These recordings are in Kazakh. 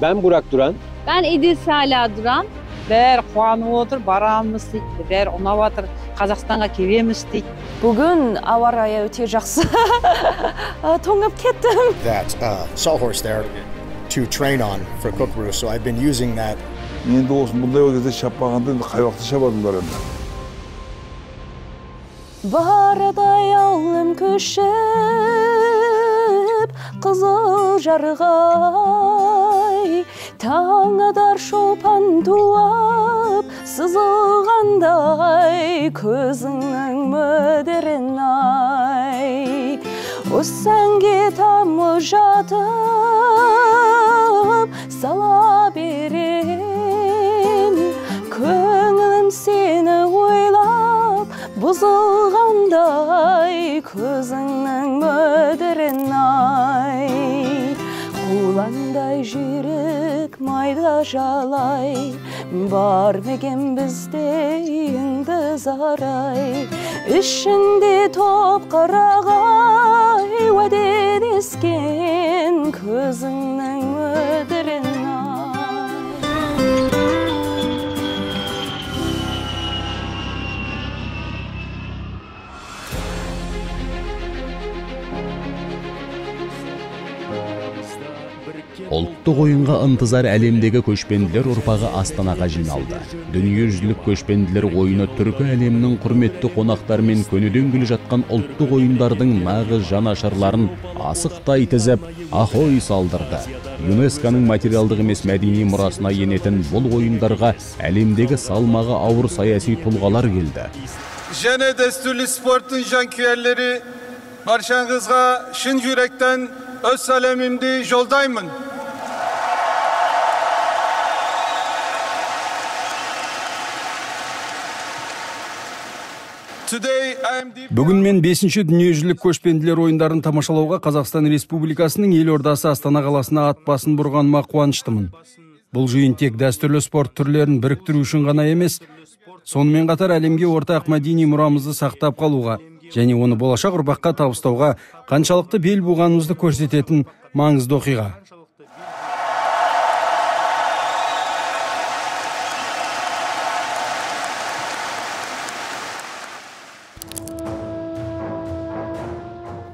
Ben Burak Duran. Ben İdil Sala Duran. Bär kuanıp otur, baramız deydi. Bär unap atır, Kazakistan'a kelemiz deydi. Bugün awa rayı öte jakсы. Toңup kettim. That sawhorse there to train on for kookaroo, so I've been using that. Endi olsun bunday ödede şapmaganda kay wagtda şabadılar endi. Barada yağlım köşüp, kızıl jargay, taňa dar şopan tuap, sızılganday, közüňiň möderin ay. Ussenge tamı jatıp, sala berim, köňülim seni oylap, buzulganday, közüňiň möderin ay. Kulanday jirik mayda jalay, barmegen bizde yıldız aray. İşinde top qaragay, wede desken, közüňiň möderin ay. Ұлттық ойынға ынтызар әлемдегі көшпенділер ұрпағы Астанаға жиналды. Дүниежүзілік көшпенділер ойыны түркі әлемнің құрметті қонақтарымен көнеден келе жатқан ұлттық ойындардың нағыз жанашырларын асықтай тізіп, ахой салдырды. ЮНЕСКО-ның материалдық емес мәдени мұрасына енетін бұл ойындарға әлемдегі салмағы ауыр саяси тұлғалар келді. Және дәстүрлі спорттың жанкүйерлері, баршаңызға шын жүректен öz salamimdi жолдаймын. Бүгін мен 5-ші дүниежүзілік көшпенділер ойындарын тамашалауға Қазақстан Республикасының елордасы Астана қаласына ат басын бұрғаныма қуаныштымын. Бұл жиын тек дәстүрлі спорт түрлерін біріктіру үшін ғана емес, сонымен қатар әлемге ортақ мәдени мұрамызды сақтап қалуға және оны болашақ ұрпаққа табыстауға қаншалықты бел буғанымызды көрсететін маңызды оқиға.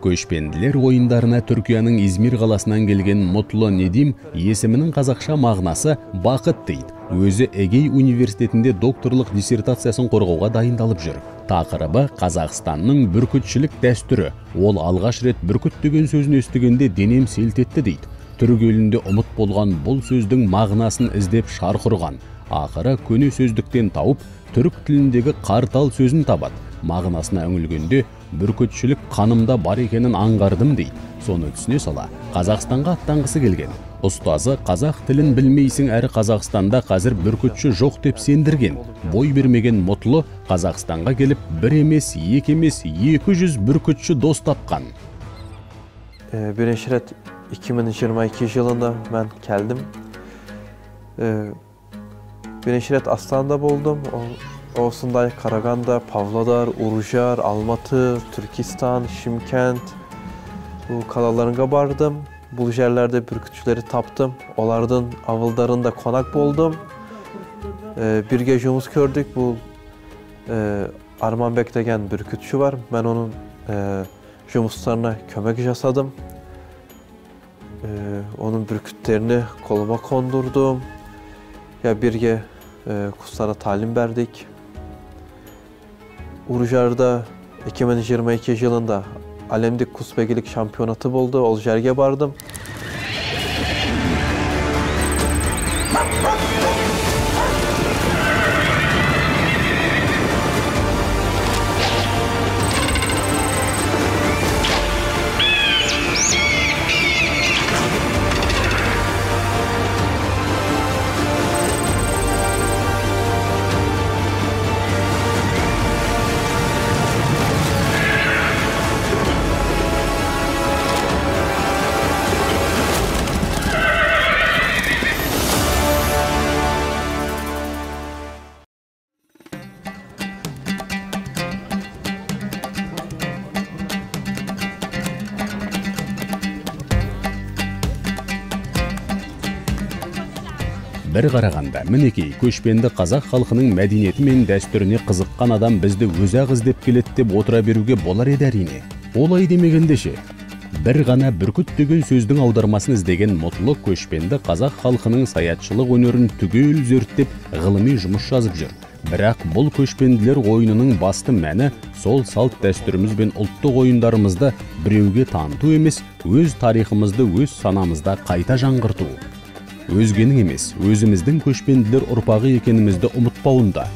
Көшпенділер ойындарына Түркияның Измир қаласынан келген Мутлы Недим есімінің қазақша мағынасы бақыт дейді. Өзі Эгей университетінде докторлық диссертациясын қорғауға дайындалып жүр. Тақырыбы Қазақстанның бүркітшілік дәстүрі. Ол алғаш рет бүркіт деген сөзін естігенде денем селт етті дейді. Түрік елінде ұмыт болған бұл сөздің мағынасын іздеп шарқ ұрған. Ақыры көне сөздіктен тауып, түрік тіліндегі қартал сөзін табады. Мағынасына үңілгенде бүркітшілік қанымда бар екенін аңғардым дейді. Соны түсіне сала Қазақстанға аттанғысы келген. Ұстазы қазақ тілін білмейсің, әрі Қазақстанда қазір бүркітші жоқ деп сендірген. Бой бермеген Мутлы Қазақстанға келіп бір емес, екі емес, 200 бүркітші дос тапқан. Birinci rет 2022 yılında ben geldim. Birinci rет Astana'da buldum. Osunda, Karaganda, Pavlodar, Urjar, Almatı, Türkistan, Şimkent bu kalalarına bardım. Bu yerlerde bürkütçüleri taptım. Onlardan avıldarında konak buldum. Bir gecemiz gördük. Bu Armanbek degen bürkütçü var. Ben onun jumuslarına kömek jasadım. Onun bürkütlerini koluma kondurdum. Ya birge kurslara talim verdik. Urjar'da 2022 yılında alemdik kusbegilik şampiyonatı buldu. O yerge bardım. Bir қарағанда, мінекей көшпенді қазақ халқының мәдениеті мен дәстүріне қызыққан адам бізді өзі іздеп келеді деп отыра беруге болар еді әрине. Олай демегендеше, бір ғана бүркіт деген сөздің аудармасын іздеген Мұтлы көшпенді қазақ халқының саятшылық өнерін түгел зерттеп ғылыми жұмыс жазып жүр. Бірақ бұл көшпенділер ойынының басты мәні сол салт дәстүріміз бен ұлттық ойындарымызды біреуге таныту емес, өз тарихымызды өз санамызда қайта жаңғырту. Өзгенің емес, өзіміздің көшпенділер ұрпағы екенімізді ұмытпауында.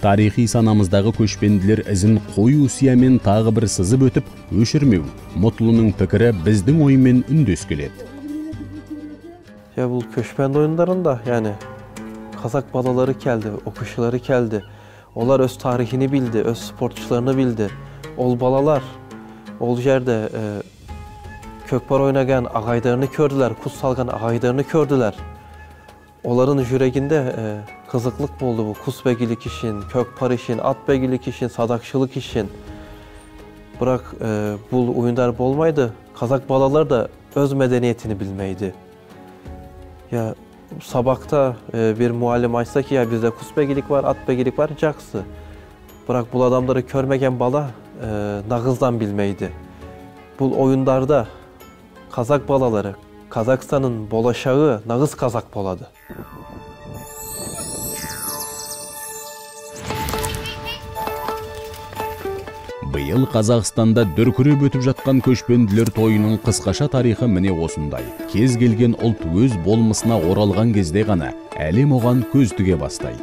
Тарихи санамыздағы көшпенділер ізін қою сиямен тағы бір сызып өтіп, өшірмеу. Мұтлының пікірі біздің оймен үндес келеді. Бұл көшпенді oyunlarında yani Kazak balaları geldi, okuşuları geldi. Onlar öz tarihini bildi, öz sportçularını bildi. Ol balalar, ol yerde kökbar oynayan ağaylarını gördüler, kuz salgan ağaylarını gördüler. Onların yüreğinde kızıklık oldu bu kusbegilik işin, kökpar işin, atbegilik işin, sadakçılık işin. Bırak bu oyunlar olmaydı, Kazak balalar da öz medeniyetini bilmeydi. Ya sabahta bir muallim açsa ki ya bizde kusbegilik var, atbegilik var, caksı. Bırak bu adamları görmegen bala nağızdan bilmeydi. Bu oyunlarda Kazak balaları, Kazakstan'ın bolaşağı nağız Kazak boladı. Биыл Қазақстанда дүркіреп өтіп жатқан көшпенділер тойының қысқаша тарихы міне осындай. Кез келген ұлт өз болмысына оралған кезде ғана әлем оған көз тіге бастайды.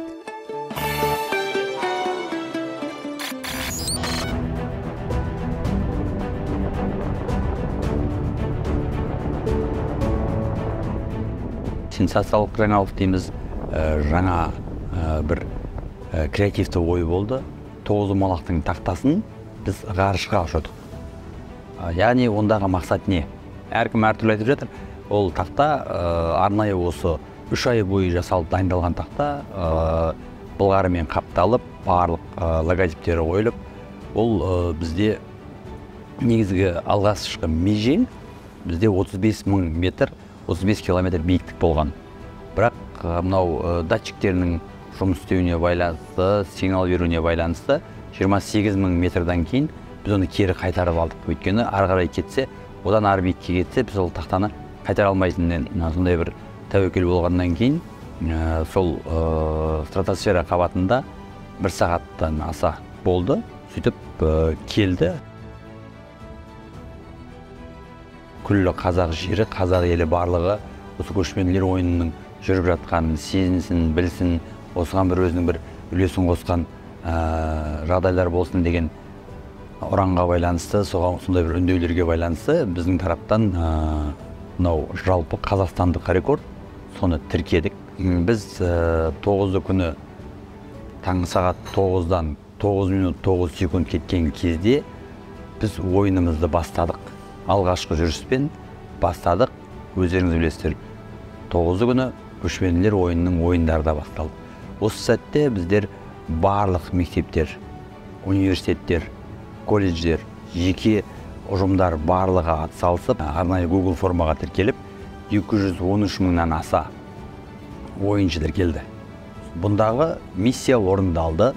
Сенсациялық жаңалық дейміз, жаңа бір креативті ой болды. Тоғызқұмалақтың тақтасын біз ғарышқа ұшырдық. Яғни ондағы мақсат не? Әркім әртүрлі айтып жатыр. Ол тақта арнайы осы 3 ай бойы жасалып дайындалған тақта былғарымен қапталып, барлық логотиптері қойылып, ол бізде негізгі алғашқы межең бізде 35.000 метр, 35 километр биіктік болған. Бірақ мынау датчиктерінің жұмыс істеуіне байланысты, сигнал беруіне байланысты 28.000 метрдан кейін біз оны кері қайтарып алдық. Өйткені ары қарай кетсе, одан ары биікке кетсе, біз ол тақтаны қайтара алмайтыннан сондай бір тәуекел болғаннан кейін сол стратосфера қабатында 1 сағаттан аса болды. Сөйтіп келді. Күллі қазақ жері, қазақ елі барлығы осы көшпенділер ойынының жүріп жатқанын сезінсін, білсін, осыған бір өзінің бір үлесін қосқан жағдайлар болсын деген ұранға байланысты, сондай бір үндеулерге байланысты біздің тараптан мынау жалпы қазақстандық рекорд, соны тіркедік. Біз 9 күні таңғы сағат 9-дан 9 минут 9 секунд кеткен кезде біз ойынымызды бастадық. Алғашқы жүріспен бастадық. Өздеріңіз білесіздер, 9 күні көшпенділер ойынының ойындары да басталды. Осы сәтте біздер барлық мектептер, университеттер, колледждер, жеке ұжымдар барлығы атсалысып, арнайы Google формаға тіркеліп, 213 мыңнан аса ойыншылар келді. Бұндағы миссия орындалды.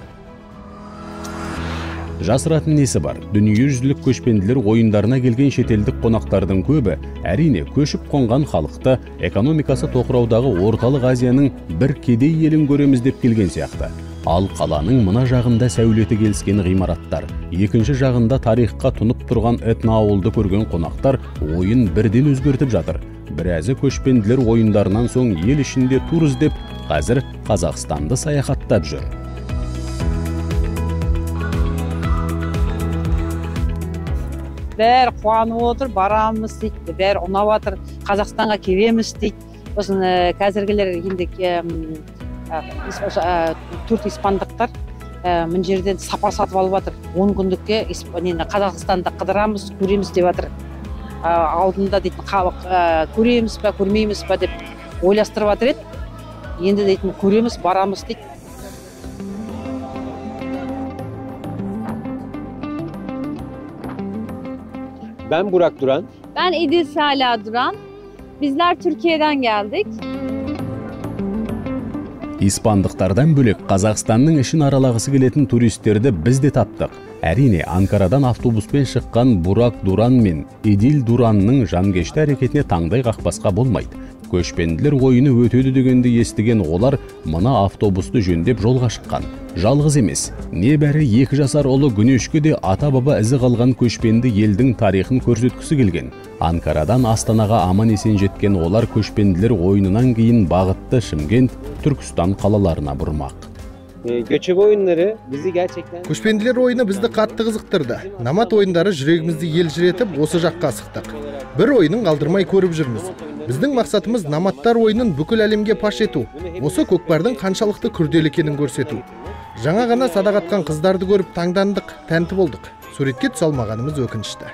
Жасыратын несі бар? Дүниежүзілік көшпенділер ойындарына келген шетелдік қонақтардың көбі әрине көшіп қонған халықты экономикасы тоқыраудағы Орталық Азияның бір кедей елін көреміз деп келген сияқты. Ал қаланың мына жағында сәулеті келіскен ғимараттар, екінші жағында тарихқа тұнып тұрған этноауылды көрген қонақтар ойын бірден өзгертіп жатыр. Біразы көшпенділер ойындарынан соң ел ішінде тур іздеп, қазір Қазақстанды саяхаттап жүр. Бәрі қуанып отыр, барамыз дейді, бәрі ұнап отыр, Қазақстанға келеміз дейді. Сосын қазіргілер енді төрт испандықтар мына жерден сапар сатып алып жатыр. 10 күндікке Қазақстанды қыдырамыз, көреміз деп жатыр. Алдында дейтін көреміз ба, көрмейміз ба деп ойластырып жатыр еді. Енді дейтін көреміз, барамыз дейді. Ben Burak Duran. Ben İdil Sala Duran. Bizler Türkiye'den geldik. Испандықтардан бөлек Қазақстанның ішін аралағысы келетін туристерді біз де таптық. Әрине, Анкарадан автобуспен шыққан Бурак Дуран мен Идил Дуранның жанкешті әрекетіне таңдай қақпасқа болмайды. Көшпенділер ойыны өтеді дегенді естіген олар мына автобусты жөндеп жолға шыққан. Жалғыз емес, небәрі 2 жасар ұлы Гүнешке де ата-баба ізі қалған көшпенді елдің тарихын көрсеткісі келген. Анкарадан Астанаға аман есен жеткен олар көшпенділер ойынынан кейін бағытты Шымкент, Түркістан қалаларына бұрмақ. Göçebe oyunları bizi gerçekten... Көшпенділер ойыны бізді қатты қызықтырды. Намат ойындары жүрегімізді елжіретіп, осы жаққа асықтық. Бір ойынын қалдырмай көріп жүрміз. Біздің мақсатымыз наматтар ойынын бүкіл әлемге паш ету. Осы көкпардың қаншалықты күрделі екенін көрсету. Жаңа ғана садақ атқан қыздарды көріп таңдандық, тәнті болдық. Суретке түсе алмағанымыз өкінішті.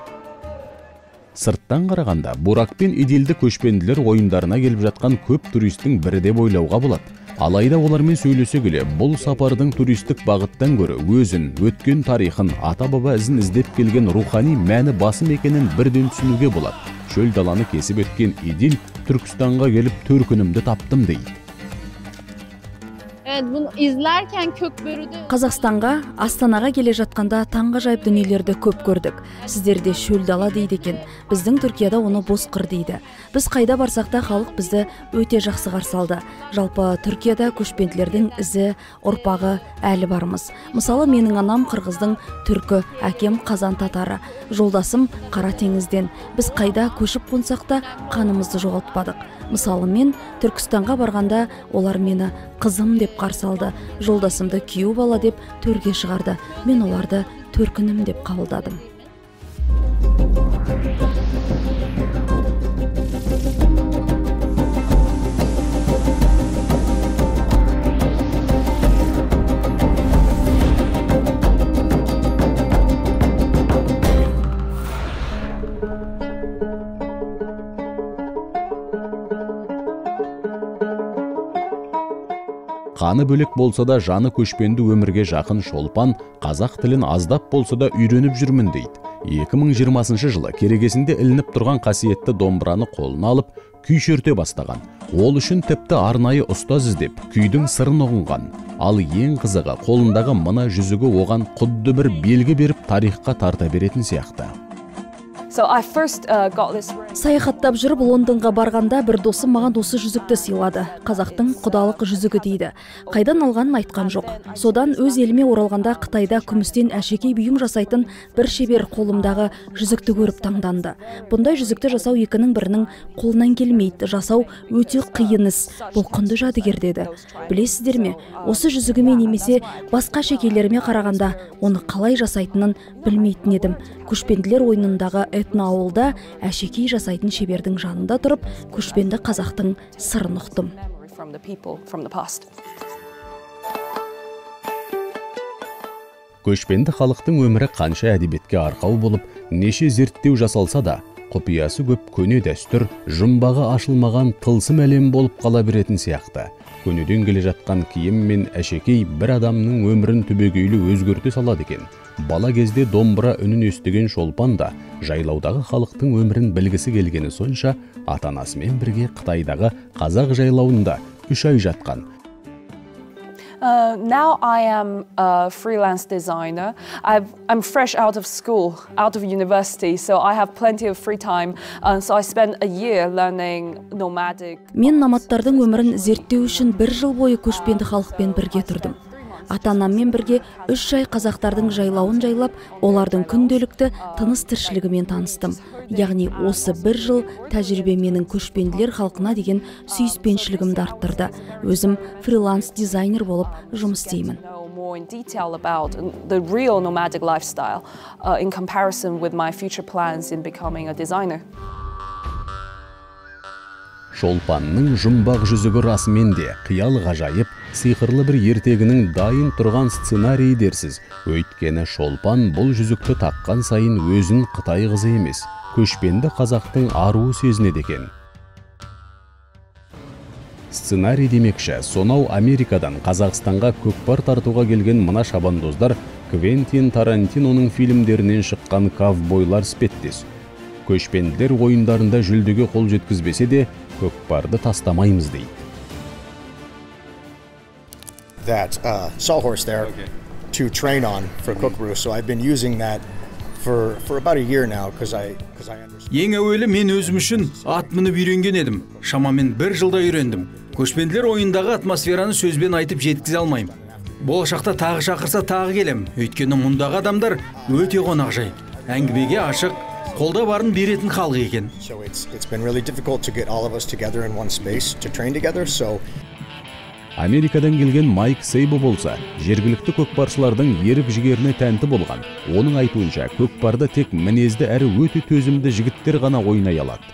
Сырттан қарағанда, Бурак пен Идилді көшпенділер ойындарына келіп жатқан көп туристің бірі деп ойлауға болады. Алайда олармен сөйлесе келе, бұл сапардың туристік бағыттан көрі өзін, өткен тарихын, ата-баба ізін іздеп келген рухани мәні басым екенін бірден түсінуге болады. Шөл даланы кесіп өткен Идил Түркістанға келіп төркінімді таптым дейді. Evet, bunu izlerken Kökbörü'de... Қазақстанға, Астанаға келе жатқанда таңғажайып дүниелерді көп көрдік. Сіздерде шөл дала дейді екен. Біздің Түркияда оны бозқыр дейді. Біз қайда барсақ та халық бізді өте жақсы қарсы алды. Жалпы Түркияда көшпенділердің ізі, ұрпағы әлі бармыз. Мысалы, менің анам қырғыздың түркі, әкем қазан татары, жолдасым Қара теңізден. Біз қайда көшіп қонсақ та қанымызды жоғалтпадық. Мысалы, мен Түркістанға барғанда олар мені қызым деп қарсы алды. Жолдасымды күйеу бала деп төрге шығарды. Мен оларды төркінім деп қабылдадым. Қаны бөлек болса да жаны көшпенді өмірге жақын Шолпан қазақ тілін аздап болса да үйреніп жүрмін дейді. 2020 жылы керегесінде ілініп тұрған қасиетті домбыраны қолына алып, күй шерте бастаған. Ол үшін тіпті арнайы ұстаз іздеп, күйдің сырын ұғынған. Ал ең қызығы, қолындағы мына жүзігі оған құдды бір белгі беріп тарихқа тарта беретін сияқты. Саяхаттап жүріп Лондонға барғанда бір досым маған осы жүзікті сыйлады. Қазақтың құдалық жүзігі дейді. Қайдан алғанын айтқан жоқ. Содан өз еліме оралғанда Қытайда күмістен әшекей бұйым жасайтын бір шебер қолымдағы жүзікті көріп таңданды. Бұндай жүзікті жасау екінің бірінің қолынан келмейді. Жасау өте қиын іс. Бұл құнды жәдігер деді. Білесіздер ме, осы жүзігіме немесе басқа әшекейлеріме қарағанда оны қалай жасайтынын білмейтін едім. Көшпенділер ойынындағы этноауылда әшекей жасайтын шебердің жанында тұрып, көшпенді қазақтың сырын ұқтым. Көшпенді халықтың өмірі қанша әдебиетке арқау болып, неше зерттеу жасалса да, құпиясы көп көне дәстүр, жұмбағы ашылмаған тылсым әлем болып қала беретін сияқты. Көнеден келе жатқан киім мен әшекей бір адамның өмірін түбегейлі өзгерте салады екен. Бала кезде домбыра үнін естіген Шолпан да жайлаудағы халықтың өмірін білгісі келгені сонша ата-анасымен бірге Қытайдағы қазақ жайлауында 3 ай жатқан. Now I am a freelance designer. I'm fresh out of school, out of university, so I have plenty of free time. So I spent a year learning nomadic. Мен наматтардың өмірін зерттеу үшін 1 жыл бойы көшпенді халықпен бірге тұрдым. Ата-анаммен бірге 3 ай қазақтардың жайлауын жайлап, олардың күнделікті тыныс тіршілігімен таныстым. Яғни осы 1 жыл тәжірибе менің көшпенділер халқына деген сүйіспеншілігімді арттырды. Өзім фриланс дизайнер болып жұмыс істеймін. More in detail about the real nomadic lifestyle in comparison with my future plans in becoming a designer. Шолпанның жұмбақ жүзігі расымен де қиял ғажайып, сиқырлы бір ертегінің дайын тұрған сценарий дерсіз. Өйткені Шолпан бұл жүзікті таққан сайын өзін Қытай қызы емес, көшпенді қазақтың аруы сезінеді екен. Сценарий демекші, сонау Америкадан Қазақстанға көкпар тартуға келген мына шабандоздар Квентин Тарантиноның фильмдерінен шыққан ковбойлар іспеттес. Көшпенділер ойындарында жүлдеге қол жеткізбесе де, көкпарды тастамаймыз дейді. that sawhorse there to train on for Kookaroo. So I've been using that for about a year now because I understand. Ең әуелі мен өзім үшін ат мініп үйренген едім. Шамамен 1 жылда үйрендім. Көшпенділер ойындағы атмосфераны сөзбен айтып жеткізе алмаймын. Болашақта тағы шақырса тағы келем. Өйткені мұндағы адамдар өте қонақжай. Әңгімеге ашық, қолда барын беретін халық екен. So it's been really difficult to get all of us together in one space to train together. So Америкадан келген Майк Сейбо болса, жергілікті көкпаршылардың ерік жігеріне тәнті болған. Оның айтуынша, көкпарда тек мінезді әрі өте төзімді жігіттер ғана ойнай алады.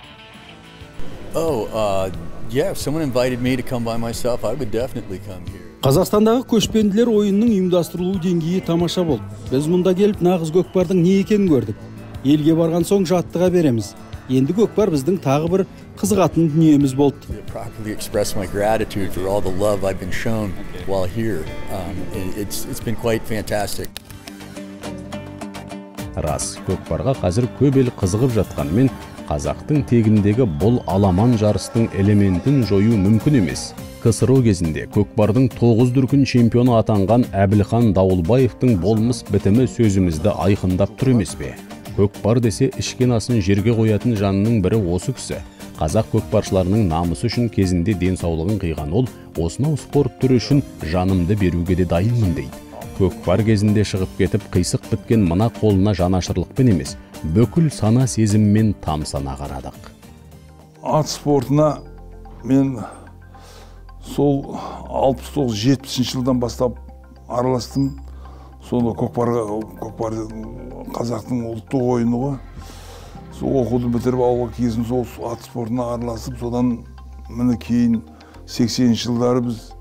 Yeah, if someone invited me to come by myself, I would definitely come here. Қазақстандағы көшпенділер ойынының ұйымдастырылу деңгейі тамаша болды. Біз мұнда келіп нағыз көкпардың не екенін көрдік. Елге барған соң жаттыға береміз. Енді көкпар біздің тағы бір қызығатын дүниеміз болды. Properly express my gratitude for all the love I've been shown while here. It's been quite fantastic. Рас, көкпарға қазір көп ел қызығып жатқанымен, қазақтың тегіндегі бұл аламан жарыстың элементін жою мүмкін емес. КСРО кезінде көкпардың 9 дүркін чемпионы атанған Әбілхан Дауылбаевтың болмыс бітімі сөзімізді айқындап тұр емес пе? Көкпар десе ішкен асын жерге қоятын жанның бірі осы кісі. Қазақ көкпаршыларының намысы үшін кезінде денсаулығын қиған ол, осынау спорт түрі үшін жанымды беруге де дайынмын дейді. Көкпар кезінде шығып кетіп қисық біткен мына қолына жанашырлықпен емес, бүкіл сана сезіммен тамсана қарадық. Ат спортына мен сол 69-70 жылдан бастап араластым. Сонда көкпар қазақтың ұлттық ойыны ғой. Сол оқуды бітіріп ауылға келсем сол ат спортына араласып, содан міне кейін 80 жылдары біз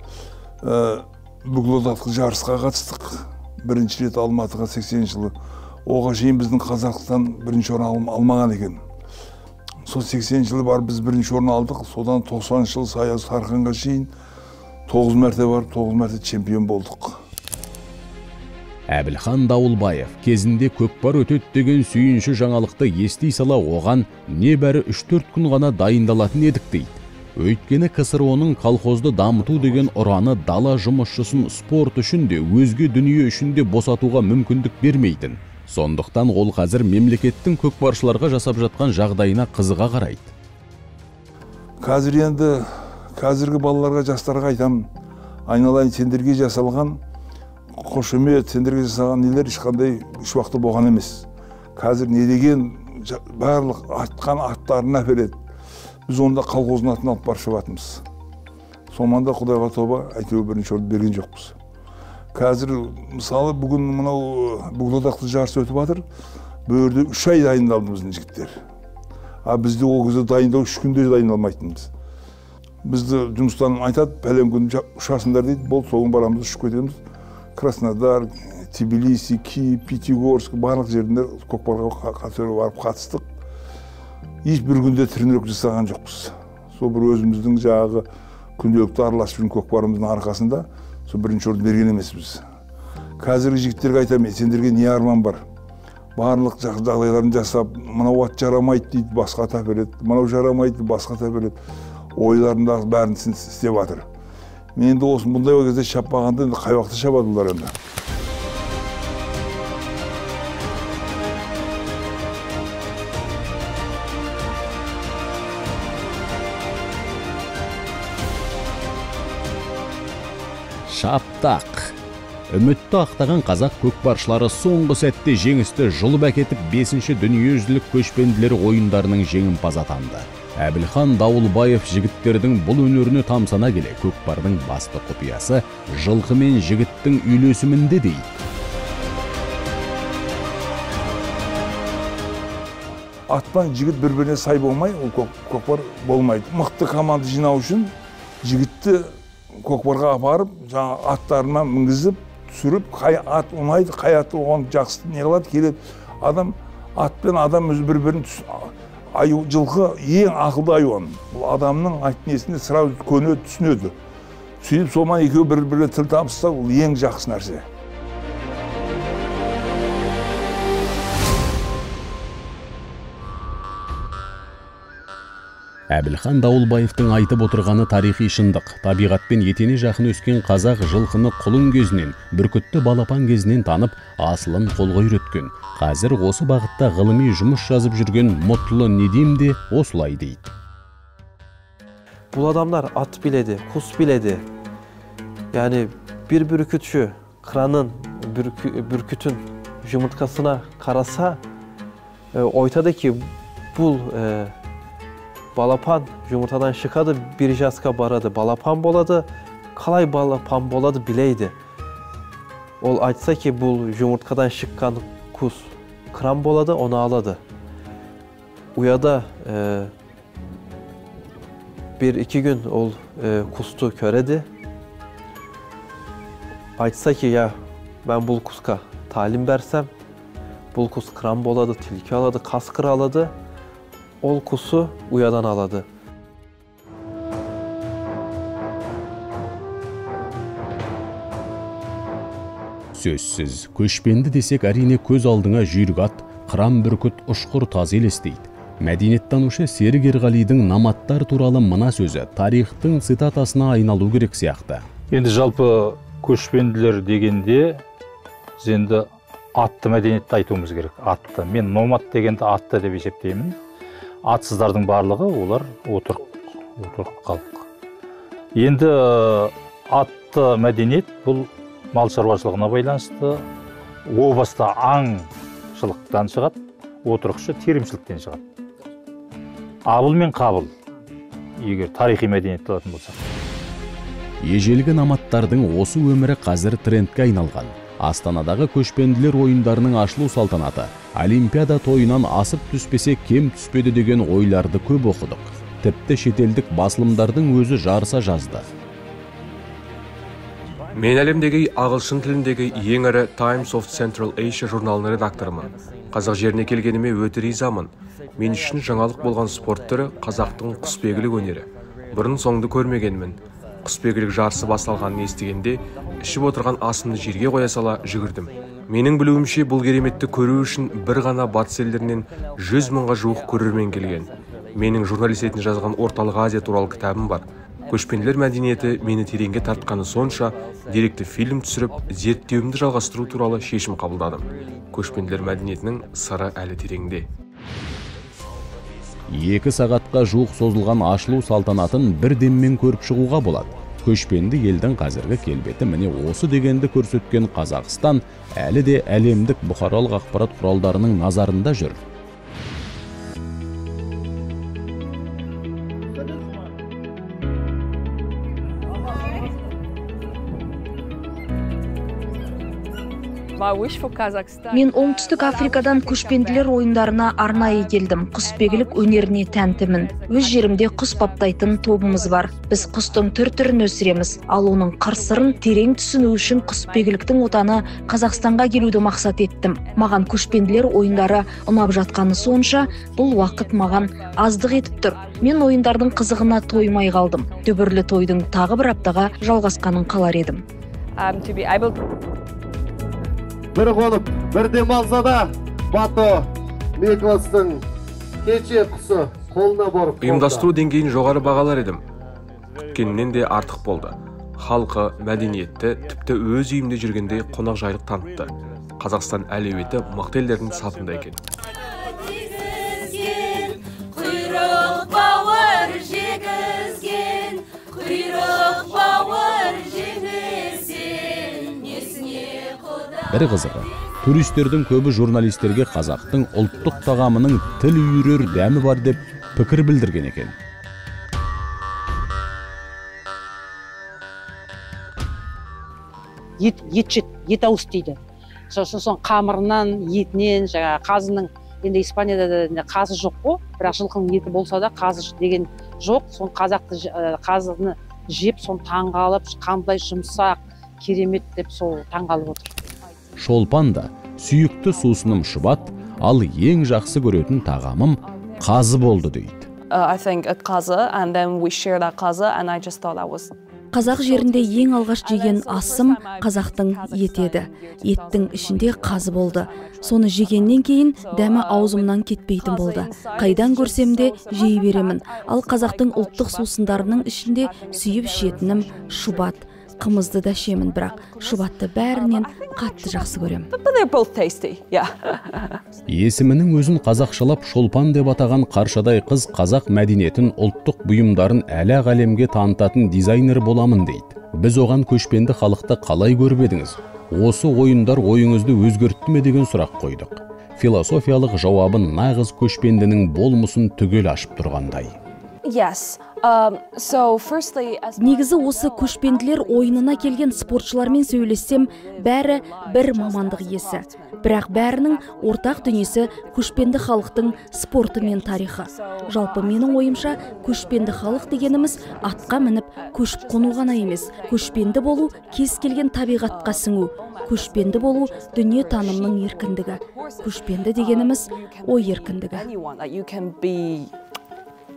бүкілодақтық жарысқа қатыстық. Бірінші рет Алматыға 80 жылы. Оға шейін біздің Қазақстан бірінші орын алмаған екен. Сол 80 жылы бар біз бірінші орын алдық. Содан 90 жыл Саяз Сарханға шейін 9 мәрте бар, 9 мәрте чемпион болдық. Әбілхан Дауылбаев кезінде көкпар өтеді деген сүйінші жаңалықты ести сала оған небәрі 3-4 күн ғана дайындалатын едік дейді. Өйткені КСРО-ның колхозды дамыту деген ұраны дала жұмысшысын спорт үшін де, өзге дүние үшін де босатуға мүмкіндік бермейтін. Сондықтан ол қазір мемлекеттің көкпаршыларға жасап жатқан жағдайына қызыға қарайды. Қазір енді қазіргі балаларға, жастарға айтам, айналайын, сендерге жасалған қошемет, сендерге жасалған нелер ешқандай үш уақытта болған емес. Қазір не деген барлық атқан аттарын әпереді. Біз онда колхоздың атын алып барып шығатынбыз. Сонда Құдайға тоба, әйтеуір бірінші орын берген жоқпыз. Қазір мысалы бүгін мынау бүкілодақтық жарыс өтіп жатыр. Бұл жерде 3 ай дайындалды біздің жігіттер. Бізде ол кезде дайындау 3 күнде дайындалмайтынбыз. Бізді жұмыстан айтады, пәлен күн ұшасыңдар дейді, бол соғын барамыз, ұшып кетеміз. Краснодар, Тбилиси, Киев, Пятигорск, барлық жерінде көкпарға барып қатыстық. Ешбір күнде тренировка жасаған жоқпыз. Сол бір өзіміздің жағы күнделікті араласып жүрген көкпарымыздың арқасында сол бірінші орын берген емеспіз. Қазіргі жігіттерге айтамын, сендерге не арман бар? Барлық жағдайларын жасап, мынау ат жарамайды дейді, басқа ат әпереді, мынау жарамайды, басқа ат әпереді. Ойларындағы бәрін істеп жатыр. Мен енді осы бұндай кезде шаппағанда қай уақытта шабады олар енді. Шаптақ. Үмітті ақтаған қазақ көкпаршылары соңғы сәтте жеңісті жұлып әкетіп 5-ші дүниежүзілік көшпенділер ойындарының жеңімпаз атанды. Әбілхан Дауылбаев жігіттердің бұл өнеріне тамсана келе, көкпардың басты құпиясы жылқы мен жігіттің үйлесімінде дейді. Атпан жігіт бір-біріне сай болмай, ол көкпар болмайды. Мықты команда жинау үшін жігітті көкпарға апарып, жаңа аттарына мінгізіп, түсіріп, қай ат ұнайды, қай аты оған жақсы не қылады, келеді. Адам, ат пен адам өзі бір-бірін жылқы ең ақылды айуан. Бұл адамның айттың есінде сразу көнеді, түсінеді. Сөйтіп солман екеуі бір-біріне тіл табысса, ол ең жақсы нәрсе. Әбілхан Дауылбаевтың айтып отырғаны тарихи шындық. Табиғатпен етене жақын өскен қазақ жылқыны құлын кезінен, бүркітті балапан кезінен танып, асылын қолға үйреткен. Қазір осы бағытта ғылыми жұмыс жазып жүрген Мутлы Недим де осылай дейді. Бұл адамдар ат біледі, құс біледі. Yani bir бүркітші қыранын бүркітін жұмыртқасына қараса, айтады ki бұл балапан жұмыртадан шықады, bir жасқа барады, балапан болады, қалай балапан болады білейді. Ол айтса ki бұл жұмыртқадан шыққан құс қыран болады, оны алады. Uyada bir-iki gün ol құсты көреді. Айтса ki ya ben бұл құсқа talim bersem, бұл құс қыран болады, tilki aladı, қасқыр aladı. Ol құсы uyadan aladı. Сөзсіз, көшпенді десек әрине көз алдыңа жүйрік ат, қыран бүркіт, ұшқыр таз елестейді. Мәдениеттанушы Серік Ерғалидың наматтар туралы мына сөзі тарихтың цитатасына айналу керек сияқты. Енді жалпы көшпенділер дегенде енді атты мәдениетті айтуымыз керек. Атты. Мен номад дегенді атты деп есептеймін. Атсыздардың барлығы олар отырық халық. Енді атты мәдениет бұл мал шаруашылығына байланысты. О баста аңшылықтан шығады, отырықшы терімшіліктен шығады. Абыл мен қабыл, егер тарихи мәдениетті алатын болсақ. Ежелгі наматтардың осы өмірі қазір трендке айналған. Астанадағы көшпенділер ойындарының ашылу салтанаты Олимпиада тойынан асып түспесе кем түспеді деген ойларды көп оқыдық. Тіпті шетелдік басылымдардың өзі жарыса жазды. Мен әлемдегі ағылшын тіліндегі ең ірі Times of Central Asia журналының редакторымын. Қазақ жеріне келгеніме өте ризамын. Мен үшін жаңалық болған спорт түрі қазақтың құсбегілік өнері. Бұрын соңды көрмегенмін. Құсбегілік жарысы басталғанын естігенде, ішіп отырған асымды жерге қоя сала жүгірдім. Менің білуімше бұл кереметті көру үшін бір ғана батыс елдерінен 100 мыңға жуық көрермен келген. Менің журналистетін жазған Орталық Азия туралы кітабым бар. Көшпенділер мәдениеті мені тереңге тартқаны сонша, деректі фильм түсіріп, зерттеуімді жалғастыру туралы шешім қабылдадым. Көшпенділер мәдениетінің сыры әлі тереңде. 2 сағатқа жуық созылған ашылу салтанатын бір деммен көріп шығуға болады. Көшпенді елдің қазіргі келбеті міне осы дегенді көрсеткен Қазақстан әлі де әлемдік бұқаралық ақпарат құралдарының назарында жүр. Мен оңтүстік Африкадан көшпенділер ойындарына арнайы келдім. Құсбегілік өнеріне тәнтімін. Өз жерімде құс баптайтын тобымыз бар. Біз құстың түр-түрін өсіреміз. Ал оның қыр-сырын терең түсіну үшін құсбегіліктің отаны Қазақстанға келуді мақсат еттім. Маған көшпенділер ойындары ұнап жатқаны сонша, бұл уақыт маған аздық етіп тұр. Мен ойындардың қызығына тоймай қалдым. Дүбірлі тойдың тағы бір аптаға жалғасқанын қалар едім. Бір қонып, бір демалса да, Бато Мекостың кече құсы қолына борып. Ұйымдастыру деңгейін жоғары бағалар едім. Күткеннен де артық болды. Халқы, мәдениетті, тіпті өз үйімде жүргенде қонақ жайлық танытты. Қазақстан әлеуеті мықты елдердің сапында екен. Бір қызығы, туристердің көбі журналистерге қазақтың ұлттық тағамының тіл үйірер дәмі бар деп пікір білдірген екен. Ет ауыз дейді. Сосын қамырынан, етінен, қазының, енді Испанияда да қазы жоқ қой, бірақ жылқының еті болса да қазы деген жоқ. Сон қазыны жеп, сон таңғалып, қандай жұмсақ, керемет деп сол таңғалып отыр. Шолпан да сүйікті сусыным шұбат, ал ең жақсы көретін тағамым қазы болды дейді. I think a қазы, and then we shared that қазы, and I just thought that was Қазақ жерінде ең алғаш жеген асым қазақтың ет еді. Еттің ішінде қазы болды. Соны жегеннен кейін дәмі аузымнан кетпейтін болды. Қайдан көрсем де жей беремін. Ал қазақтың ұлттық сусындарының ішінде сүйіп ішетінім шұбат. Қымызды да шемін, бірақ шұбатты бәрінен қатты жақсы көрем. Есімінің өзін қазақшалап шолпан деп атаған Қаршадай қыз қазақ мәдениетін, ұлттық бұйымдарын әлі әлемге танытатын дизайнер боламын дейді. Біз оған көшпенді халықты қалай көріп едіңіз? Осы ойындар ойыңызды өзгертті ме деген сұрақ қойдық. Философиялық жауабын нағыз көшпендінің болмысын түгел ашып тұрғандай. Негізі осы көшпенділер ойынына келген спортшылармен сөйлессем, бәрі бір мамандық иесі. Бірақ бәрінің ортақ дүниесі көшпенді халықтың спорты мен тарихы. Жалпы менің ойымша, көшпенді халық дегеніміз атқа мініп, көшіп қону ғана емес. Көшпенді болу кез келген табиғатқа сіңу. Көшпенді болу дүние танымның еркіндігі. Көшпенді дегеніміз ой еркіндігі.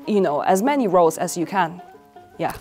As many roles as you can. Yeah.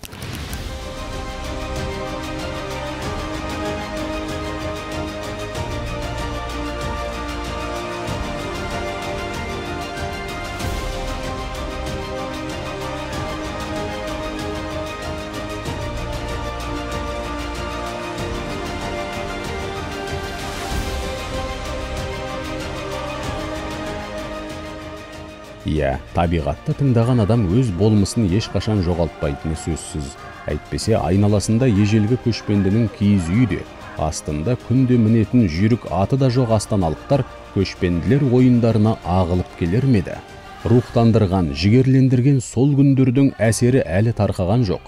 Табиғатты тыңдаған адам өз болмысын ешқашан жоғалтпайтыны сөзсіз. Әйтпесе айналасында ежелгі көшпендінің киіз үйі де, астында күнде мінетін жүйрік аты да жоқ астаналықтар көшпенділер ойындарына ағылып келер меді. Рухтандырған, жігерлендірген сол күндердің әсері әлі тарқаған жоқ.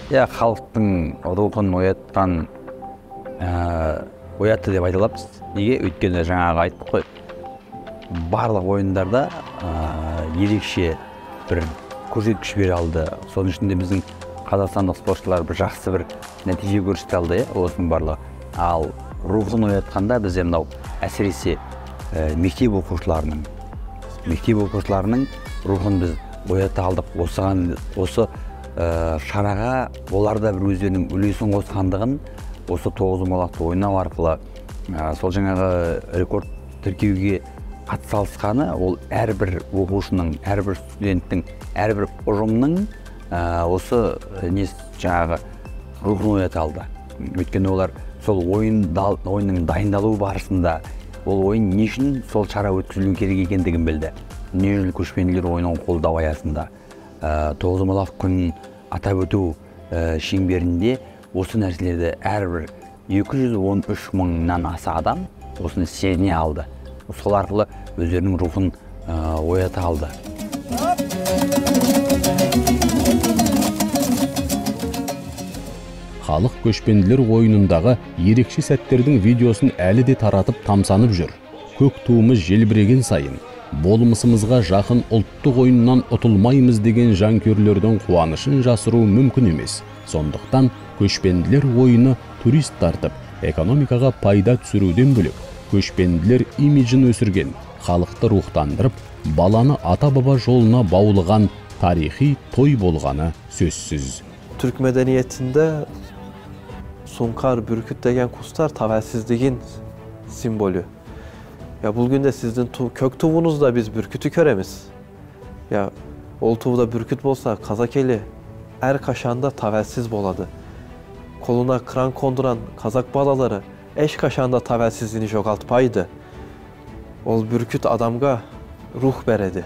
Халықтың рухын оятты деп айталамыз. Неге? Өйткені жаңағы айттық қой. Барлық ойындарда ерекше бір көрсеткіш бере алды. Соның ішінде біздің қазақстандық спортшылар бір жақсы бір нәтиже көрсете алды, осының барлығы. Ал рухын оятқанда бізде мынау әсіресе мектеп оқушыларының рухын біз оята алдық. Осы шараға олар да бір өздерінің үлесін қосқандығын осы тоғызқұмалақты ойнау арқылы сол жаңағы рекорд тіркеуге қатысалысқаны, ол әрбір оқушының, әрбір студенттің, әрбір ұжымның осы жаңағы рухын оята алды. Өйткені олар сол ойынның дайындалу барысында ол ойын не үшін сол шара өткізілу керек екендігін білді. Дүниежүзілік көшпенділер ойынын қолдау аясында тоғызқұмалақ күнін атап өту шеңберінде осы нәрселерді әрбір 213 мыңнан аса адам осыны сезіне алды. Сол арқылы өздерінің рухын оята алды. Халық көшпенділер ойынындағы ерекше сәттердің видеосын әлі де таратып тамсанып жүр. Көк туымыз желбіреген сайын, болмысымызға жақын ұлттық ойыннан ұтылмаймыз деген жанкүйерлердің қуанышын жасыру мүмкін емес. Сондықтан көшпенділер ойыны турист тартып, экономикаға пайда түсіруден бөлек, көшпенділер имиджін өсірген, халықты рухтандырып, баланы ата-баба жолына баулыған тарихи той болғаны сөзсіз. Türk medeniyetinde Sunkar, Bürküt degen kuşlar tavelsizliğin simbolü. Ya bugün de sizin kök tuvunuzda biz Bürküt'ü köremiz. Ya ol tuvda Bürküt bolsa Kazak eli er kaşanda tavelsiz boladı. Koluna kran konduran Kazak balaları eş kaşanda tavelsizliğini jogaltpaydı. Ol Bürküt adamga ruh beredi.